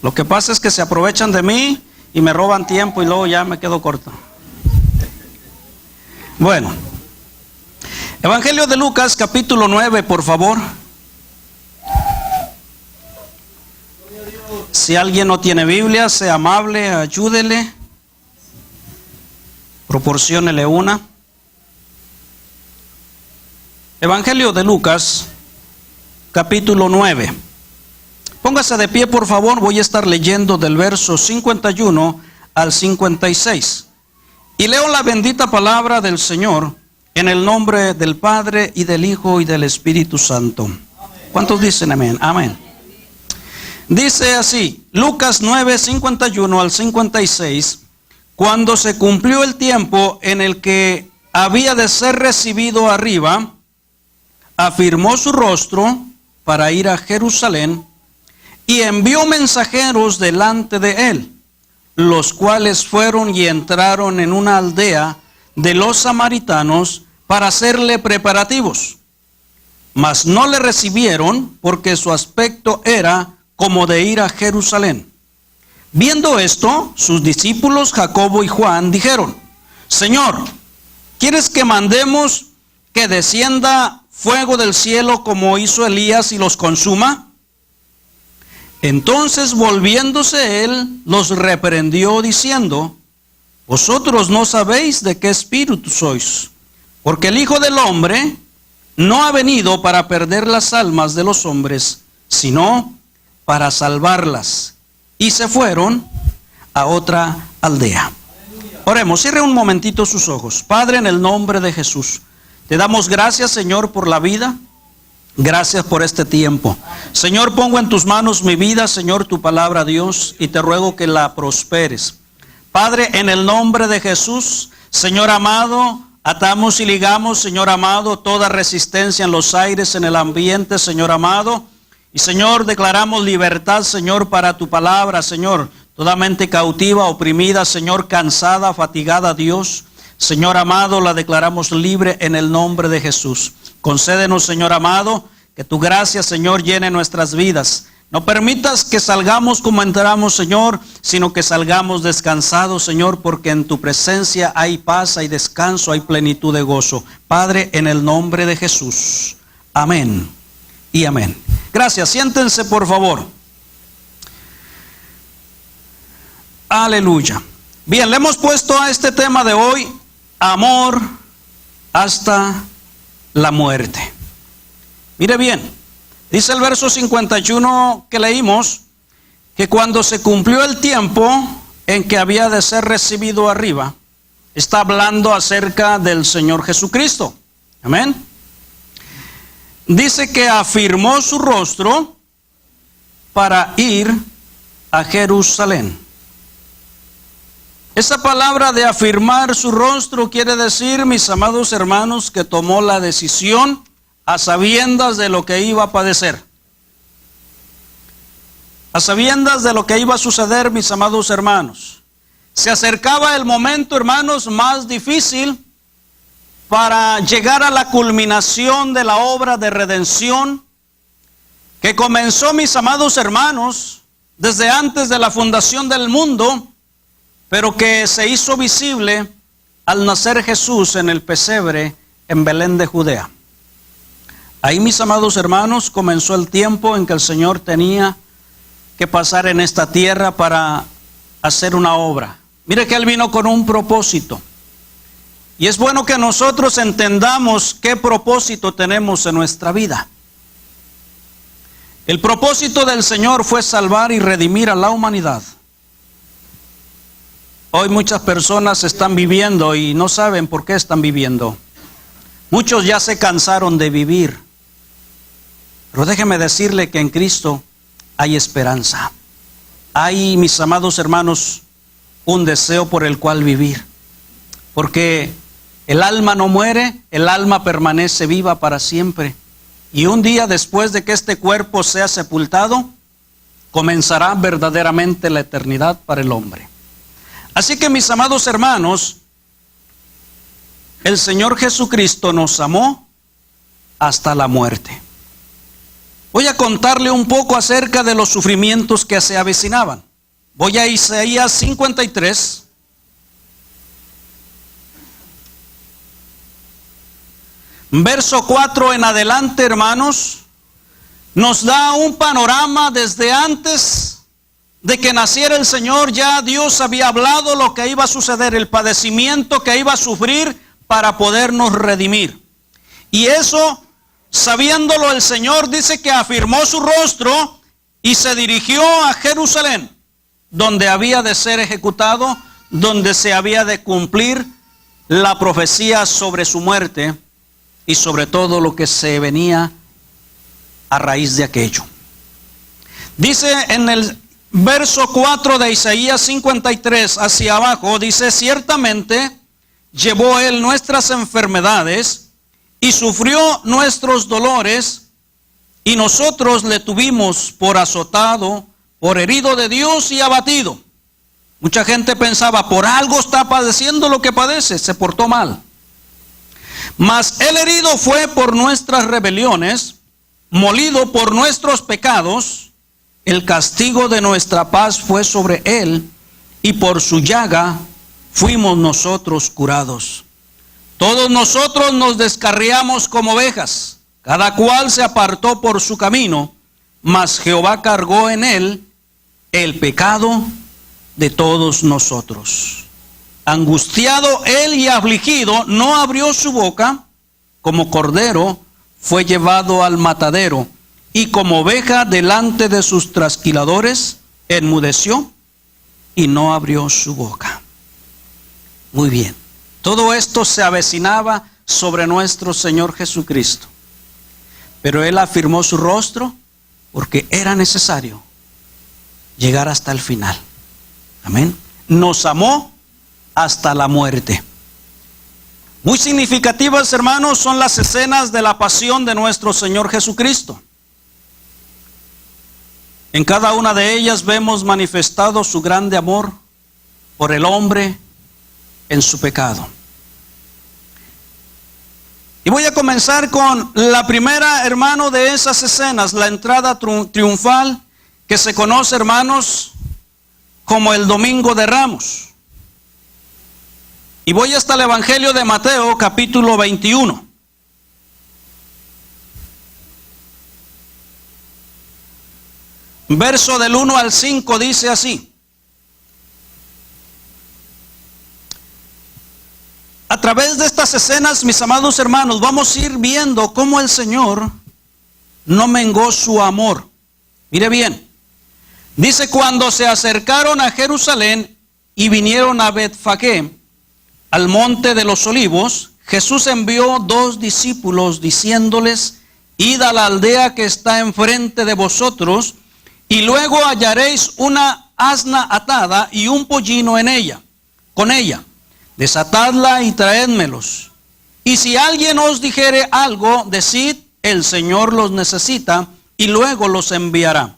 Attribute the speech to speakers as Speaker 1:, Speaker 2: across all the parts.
Speaker 1: Lo que pasa es que se aprovechan de mí y me roban tiempo y luego ya me quedo corto. Bueno, Evangelio de Lucas, capítulo 9, por favor. Si alguien no tiene Biblia, sea amable, ayúdele, proporciónele una. Evangelio de Lucas, capítulo 9. Póngase de pie, por favor. Voy a estar leyendo del verso 51 al 56. Y leo la bendita palabra del Señor en el nombre del Padre y del Hijo y del Espíritu Santo. ¿Cuántos dicen amén? Amén. Dice así, Lucas 9, 51 al 56. Cuando se cumplió el tiempo en el que había de ser recibido arriba, afirmó su rostro para ir a Jerusalén y envió mensajeros delante de él, los cuales fueron y entraron en una aldea de los samaritanos para hacerle preparativos. Mas no le recibieron porque su aspecto era como de ir a Jerusalén. Viendo esto, sus discípulos Jacobo y Juan dijeron: Señor, ¿quieres que mandemos que descienda fuego del cielo como hizo Elías y los consuma? Entonces, volviéndose él, los reprendió diciendo: Vosotros no sabéis de qué espíritu sois, porque el Hijo del Hombre no ha venido para perder las almas de los hombres, sino para salvarlas. Y se fueron a otra aldea. Oremos, cierre un momentito sus ojos. Padre, en el nombre de Jesús, te damos gracias, Señor, por la vida. Gracias por este tiempo. Señor, pongo en tus manos mi vida, Señor, tu palabra, Dios, y te ruego que la prosperes. Padre, en el nombre de Jesús, Señor amado, atamos y ligamos, Señor amado, toda resistencia en los aires, en el ambiente, Señor amado. Y Señor, declaramos libertad, Señor, para tu palabra, Señor. Toda mente cautiva, oprimida, Señor, cansada, fatigada, Dios. Señor amado, la declaramos libre en el nombre de Jesús. Concédenos, Señor amado, que tu gracia, Señor, llene nuestras vidas. No permitas que salgamos como entramos, Señor, sino que salgamos descansados, Señor, porque en tu presencia hay paz, hay descanso, hay plenitud de gozo. Padre, en el nombre de Jesús. Amén y amén. Gracias. Siéntense, por favor. Aleluya. Bien, le hemos puesto a este tema de hoy, amor hasta la muerte. Mire bien, dice el verso 51 que leímos, que cuando se cumplió el tiempo en que había de ser recibido arriba, está hablando acerca del Señor Jesucristo. Amén. Dice que afirmó su rostro para ir a Jerusalén. Esa palabra de afirmar su rostro quiere decir, mis amados hermanos, que tomó la decisión a sabiendas de lo que iba a padecer. A sabiendas de lo que iba a suceder, mis amados hermanos. Se acercaba el momento, hermanos, más difícil para llegar a la culminación de la obra de redención que comenzó, mis amados hermanos, desde antes de la fundación del mundo, pero que se hizo visible al nacer Jesús en el pesebre en Belén de Judea. Ahí, mis amados hermanos, comenzó el tiempo en que el Señor tenía que pasar en esta tierra para hacer una obra. Mire que Él vino con un propósito. Y es bueno que nosotros entendamos qué propósito tenemos en nuestra vida. El propósito del Señor fue salvar y redimir a la humanidad. Hoy muchas personas están viviendo y no saben por qué están viviendo. Muchos ya se cansaron de vivir. Pero déjeme decirle que en Cristo hay esperanza. Hay, mis amados hermanos, un deseo por el cual vivir. Porque el alma no muere, el alma permanece viva para siempre. Y un día después de que este cuerpo sea sepultado, comenzará verdaderamente la eternidad para el hombre. Así que, mis amados hermanos, el Señor Jesucristo nos amó hasta la muerte. Voy a contarle un poco acerca de los sufrimientos que se avecinaban. Voy a Isaías 53. Verso 4 en adelante, hermanos, nos da un panorama desde antes de que naciera el Señor. Ya Dios había hablado lo que iba a suceder, el padecimiento que iba a sufrir para podernos redimir. Y eso, sabiéndolo, el Señor dice que afirmó su rostro y se dirigió a Jerusalén, donde había de ser ejecutado, donde se había de cumplir la profecía sobre su muerte y sobre todo lo que se venía a raíz de aquello. Dice en el verso 4 de Isaías 53 hacia abajo, dice: ciertamente llevó él nuestras enfermedades y sufrió nuestros dolores, y nosotros le tuvimos por azotado, por herido de Dios y abatido. Mucha gente pensaba, por algo está padeciendo lo que padece, se portó mal. Mas el herido fue por nuestras rebeliones, molido por nuestros pecados, el castigo de nuestra paz fue sobre él, y por su llaga fuimos nosotros curados. Todos nosotros nos descarriamos como ovejas, cada cual se apartó por su camino, mas Jehová cargó en él el pecado de todos nosotros. Angustiado él y afligido, no abrió su boca, como cordero fue llevado al matadero, y como oveja delante de sus trasquiladores, enmudeció y no abrió su boca. Muy bien, todo esto se avecinaba sobre nuestro Señor Jesucristo, pero Él afirmó su rostro porque era necesario llegar hasta el final. Amén. Nos amó hasta la muerte. Muy significativas, hermanos, son las escenas de la pasión de nuestro Señor Jesucristo. En cada una de ellas vemos manifestado su grande amor por el hombre en su pecado. Y voy a comenzar con la primera, hermano, de esas escenas, la entrada triunfal, que se conoce, hermanos, como el Domingo de Ramos. Y voy hasta el Evangelio de Mateo, capítulo 21. Verso del 1 al 5 dice así: a través de estas escenas, mis amados hermanos, vamos a ir viendo cómo el Señor no mengó su amor. Mire bien, dice: cuando se acercaron a Jerusalén y vinieron a Betfagé, al monte de los olivos, Jesús envió 2 discípulos diciéndoles: id a la aldea que está enfrente de vosotros, y luego hallaréis una asna atada y un pollino en ella, con ella. Desatadla y traédmelos. Y si alguien os dijere algo, decid: el Señor los necesita, y luego los enviará.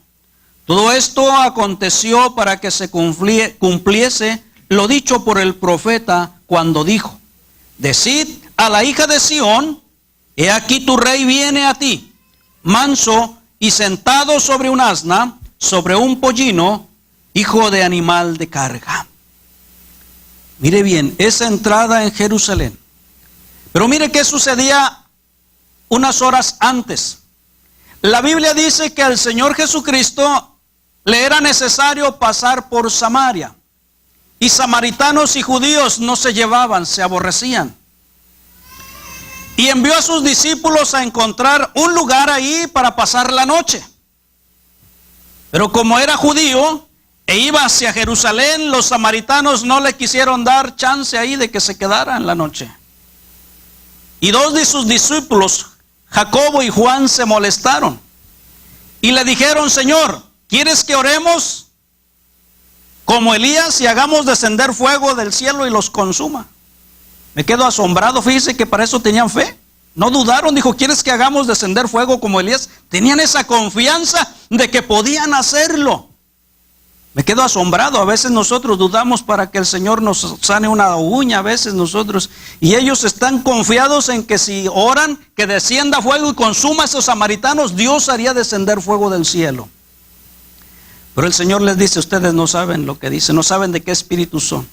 Speaker 1: Todo esto aconteció para que se cumpliese lo dicho por el profeta cuando dijo: decid a la hija de Sión, he aquí tu rey viene a ti, manso y sentado sobre un asna, sobre un pollino, hijo de animal de carga. Mire bien, esa entrada en Jerusalén. Pero mire qué sucedía unas horas antes. La Biblia dice que al Señor Jesucristo le era necesario pasar por Samaria. Y samaritanos y judíos no se llevaban, se aborrecían. Y envió a sus discípulos a encontrar un lugar ahí para pasar la noche. Pero como era judío e iba hacia Jerusalén, los samaritanos no le quisieron dar chance ahí de que se quedara en la noche. Y 2 de sus discípulos, Jacobo y Juan, se molestaron y le dijeron: Señor, ¿quieres que oremos como Elías y hagamos descender fuego del cielo y los consuma? Me quedo asombrado, fíjese que para eso tenían fe. No dudaron, dijo: ¿quieres que hagamos descender fuego como Elías? Tenían esa confianza de que podían hacerlo. Me quedo asombrado. A veces nosotros dudamos para que el Señor nos sane una uña, a veces nosotros. Y ellos están confiados en que si oran, que descienda fuego y consuma a esos samaritanos, Dios haría descender fuego del cielo. Pero el Señor les dice, ustedes no saben lo que dice, no saben de qué espíritu son.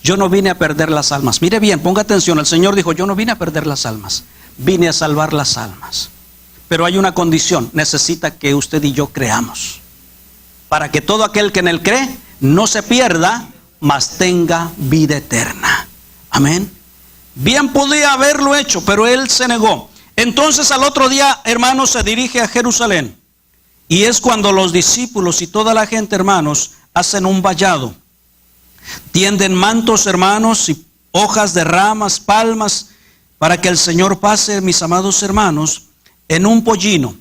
Speaker 1: Yo no vine a perder las almas. Mire bien, ponga atención. El Señor dijo, yo no vine a perder las almas, vine a salvar las almas. Pero hay una condición, necesita que usted y yo creamos, para que todo aquel que en él cree no se pierda, mas tenga vida eterna. Amén. Bien podía haberlo hecho, pero él se negó. Entonces al otro día, hermanos, se dirige a Jerusalén. Y es cuando los discípulos y toda la gente, hermanos, hacen un vallado. Tienden mantos, hermanos, y hojas de ramas, palmas, para que el Señor pase, mis amados hermanos, en un pollino,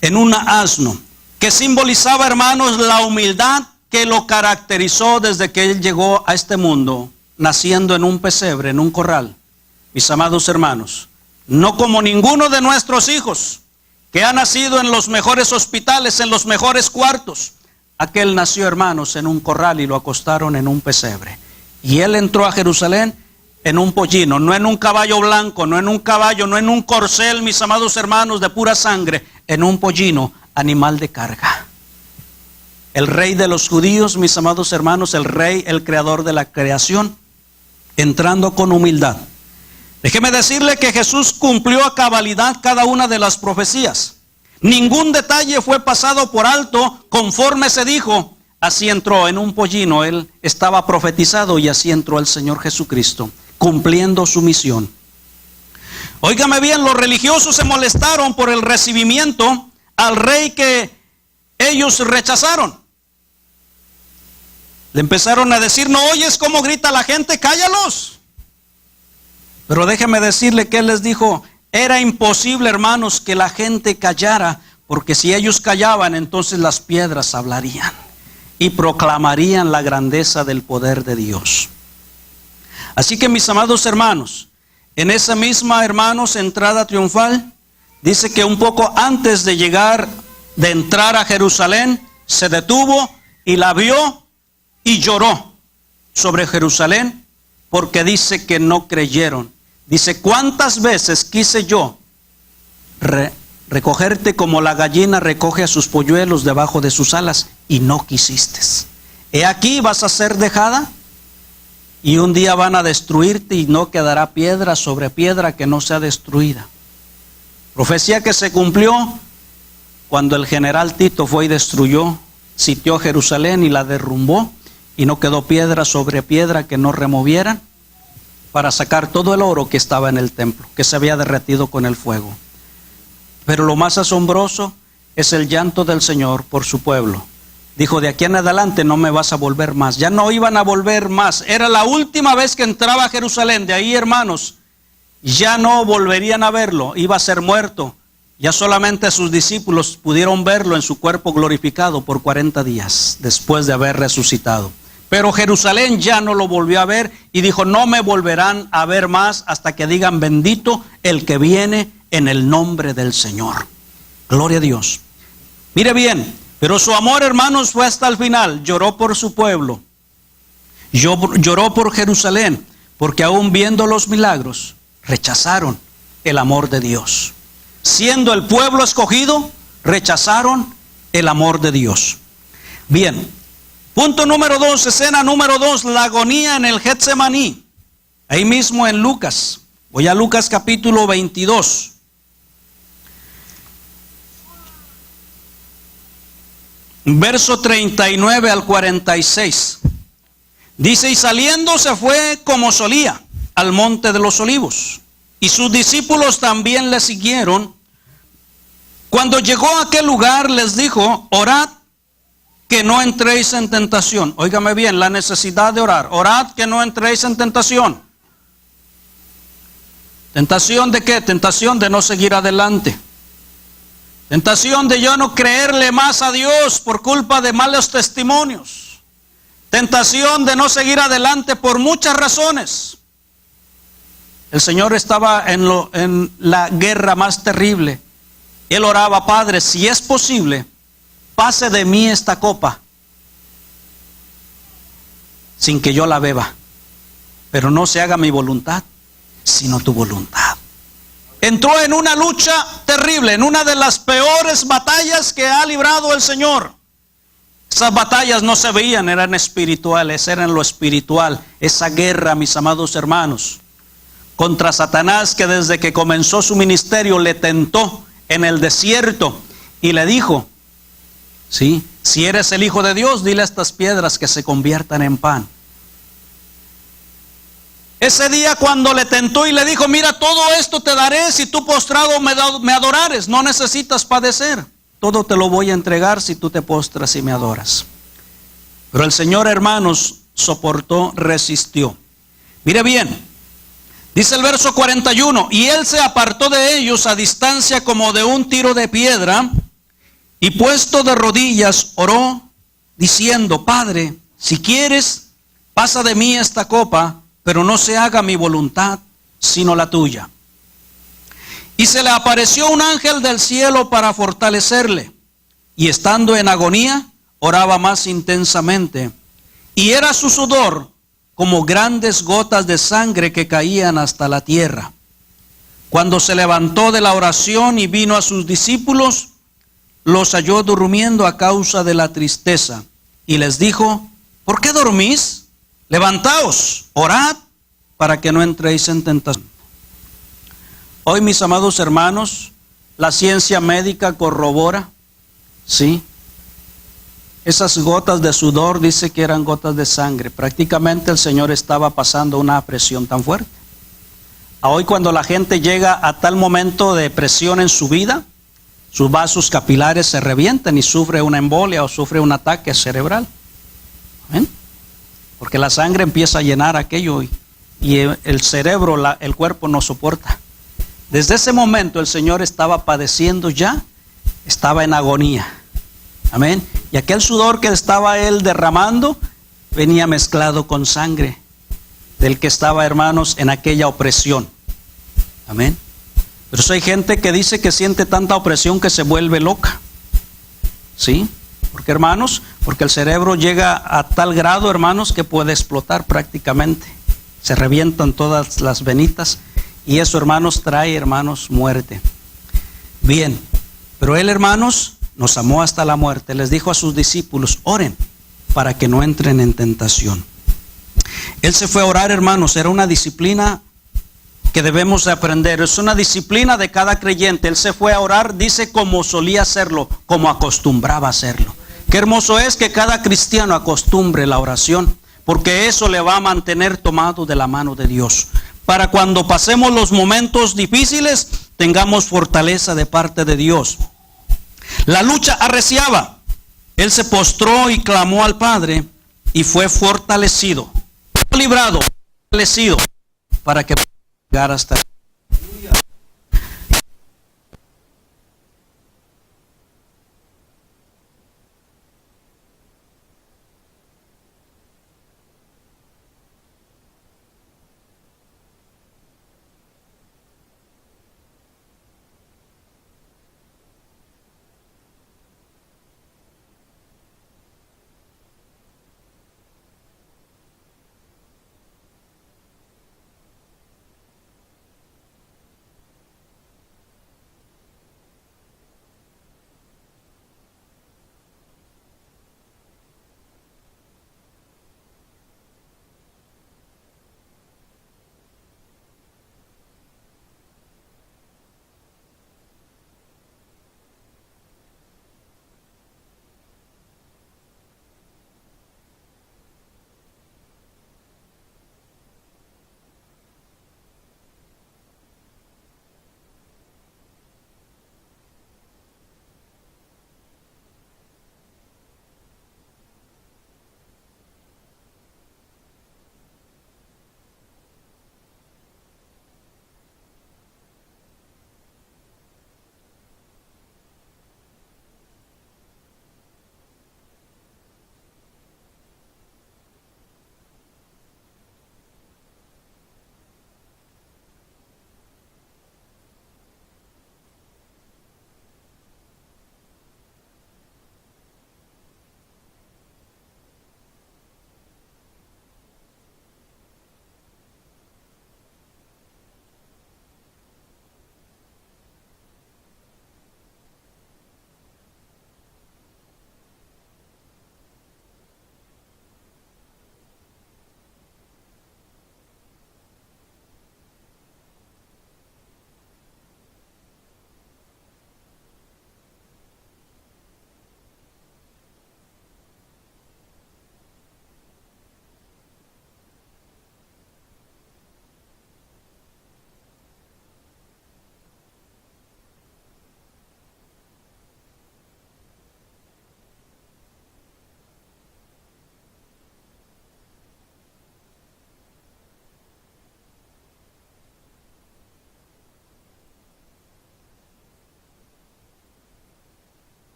Speaker 1: en un asno, que simbolizaba, hermanos, la humildad que lo caracterizó desde que él llegó a este mundo, naciendo en un pesebre, en un corral. Mis amados hermanos, no como ninguno de nuestros hijos, que ha nacido en los mejores hospitales, en los mejores cuartos. Aquel nació, hermanos, en un corral y lo acostaron en un pesebre. Y él entró a Jerusalén en un pollino, no en un caballo blanco, no en un caballo, no en un corcel, mis amados hermanos, de pura sangre, en un pollino, animal de carga. El rey de los judíos, mis amados hermanos, el rey, el creador de la creación, entrando con humildad. Déjeme decirle que Jesús cumplió a cabalidad cada una de las profecías. Ningún detalle fue pasado por alto, conforme se dijo. Así entró en un pollino, él estaba profetizado, y así entró el Señor Jesucristo, cumpliendo su misión. Óigame bien, los religiosos se molestaron por el recibimiento al rey que ellos rechazaron. Le empezaron a decir, no oyes cómo grita la gente, cállalos. Pero déjeme decirle que él les dijo, era imposible, hermanos, que la gente callara, porque si ellos callaban, entonces las piedras hablarían y proclamarían la grandeza del poder de Dios. Así que, mis amados hermanos, en esa misma, hermanos, entrada triunfal, dice que un poco antes de entrar a Jerusalén, se detuvo y la vio y lloró sobre Jerusalén, porque dice que no creyeron. Dice, ¿cuántas veces quise yo recogerte como la gallina recoge a sus polluelos debajo de sus alas, y no quisiste? He aquí vas a ser dejada, y un día van a destruirte, y no quedará piedra sobre piedra que no sea destruida. Profecía que se cumplió cuando el general Tito fue y destruyó, sitió Jerusalén y la derrumbó, y no quedó piedra sobre piedra que no removieran, para sacar todo el oro que estaba en el templo, que se había derretido con el fuego. Pero lo más asombroso es el llanto del Señor por su pueblo. Dijo, de aquí en adelante no me vas a volver más. Ya no iban a volver más. Era la última vez que entraba a Jerusalén. De ahí, hermanos, ya no volverían a verlo. Iba a ser muerto. Ya solamente sus discípulos pudieron verlo en su cuerpo glorificado por 40 días, después de haber resucitado. Pero Jerusalén ya no lo volvió a ver, y dijo, no me volverán a ver más hasta que digan, bendito el que viene en el nombre del Señor. Gloria a Dios. Mire bien, pero su amor, hermanos, fue hasta el final. Lloró por su pueblo, lloró por Jerusalén, porque aún viendo los milagros, rechazaron el amor de Dios. Siendo el pueblo escogido, rechazaron el amor de Dios. Bien. Punto número 2, escena número 2, la agonía en el Getsemaní. Ahí mismo en Lucas. Voy a Lucas capítulo 22. Verso 39 al 46. Dice, y saliendo se fue como solía al monte de los olivos, y sus discípulos también le siguieron. Cuando llegó a aquel lugar les dijo, orad que no entréis en tentación. Óigame bien, la necesidad de orar. Orad que no entréis en tentación. ¿Tentación de qué? Tentación de no seguir adelante. Tentación de yo no creerle más a Dios por culpa de malos testimonios. Tentación de no seguir adelante por muchas razones. El Señor estaba en la guerra más terrible. Él oraba, Padre, si es posible, pase de mí esta copa, sin que yo la beba. Pero no se haga mi voluntad, sino tu voluntad. Entró en una lucha terrible, en una de las peores batallas que ha librado el Señor. Esas batallas no se veían, eran espirituales, eran lo espiritual. Esa guerra, mis amados hermanos, contra Satanás, que desde que comenzó su ministerio le tentó en el desierto y le dijo, sí, si eres el Hijo de Dios, dile a estas piedras que se conviertan en pan. Ese día cuando le tentó y le dijo, mira, todo esto te daré si tú postrado me adorares, no necesitas padecer. Todo te lo voy a entregar si tú te postras y me adoras. Pero el Señor, hermanos, soportó, resistió. Mire bien, dice el verso 41, y él se apartó de ellos a distancia como de un tiro de piedra, y puesto de rodillas oró, diciendo, Padre, si quieres, pasa de mí esta copa, pero no se haga mi voluntad, sino la tuya. Y se le apareció un ángel del cielo para fortalecerle, y estando en agonía, oraba más intensamente, y era su sudor como grandes gotas de sangre que caían hasta la tierra. Cuando se levantó de la oración y vino a sus discípulos, los halló durmiendo a causa de la tristeza, y les dijo, ¿por qué dormís? Levantaos, orad, para que no entréis en tentación. Hoy, mis amados hermanos, la ciencia médica corrobora, sí, esas gotas de sudor, dice que eran gotas de sangre. Prácticamente el Señor estaba pasando una presión tan fuerte. Hoy, cuando la gente llega a tal momento de presión en su vida, sus vasos capilares se revientan y sufre una embolia o sufre un ataque cerebral. ¿Ven? Porque la sangre empieza a llenar aquello y el cerebro, el cuerpo no soporta. Desde ese momento el Señor estaba padeciendo ya, estaba en agonía. Amén. Y aquel sudor que estaba él derramando venía mezclado con sangre del que estaba, hermanos, en aquella opresión. Amén. Pero eso hay gente que dice que siente tanta opresión que se vuelve loca. ¿Sí? ¿Por qué, hermanos? Porque el cerebro llega a tal grado, hermanos, que puede explotar prácticamente. Se revientan todas las venitas y eso, hermanos, trae, hermanos, muerte. Bien, pero él, hermanos, nos amó hasta la muerte. Les dijo a sus discípulos, oren para que no entren en tentación. Él se fue a orar, hermanos, era una disciplina que debemos de aprender. Es una disciplina de cada creyente. Él se fue a orar, dice, como solía hacerlo, como acostumbraba a hacerlo. Qué hermoso es que cada cristiano acostumbre la oración, porque eso le va a mantener tomado de la mano de Dios. Para cuando pasemos los momentos difíciles, tengamos fortaleza de parte de Dios. La lucha arreciaba. Él se postró y clamó al Padre y fue fortalecido, librado, fortalecido, para que llegara hasta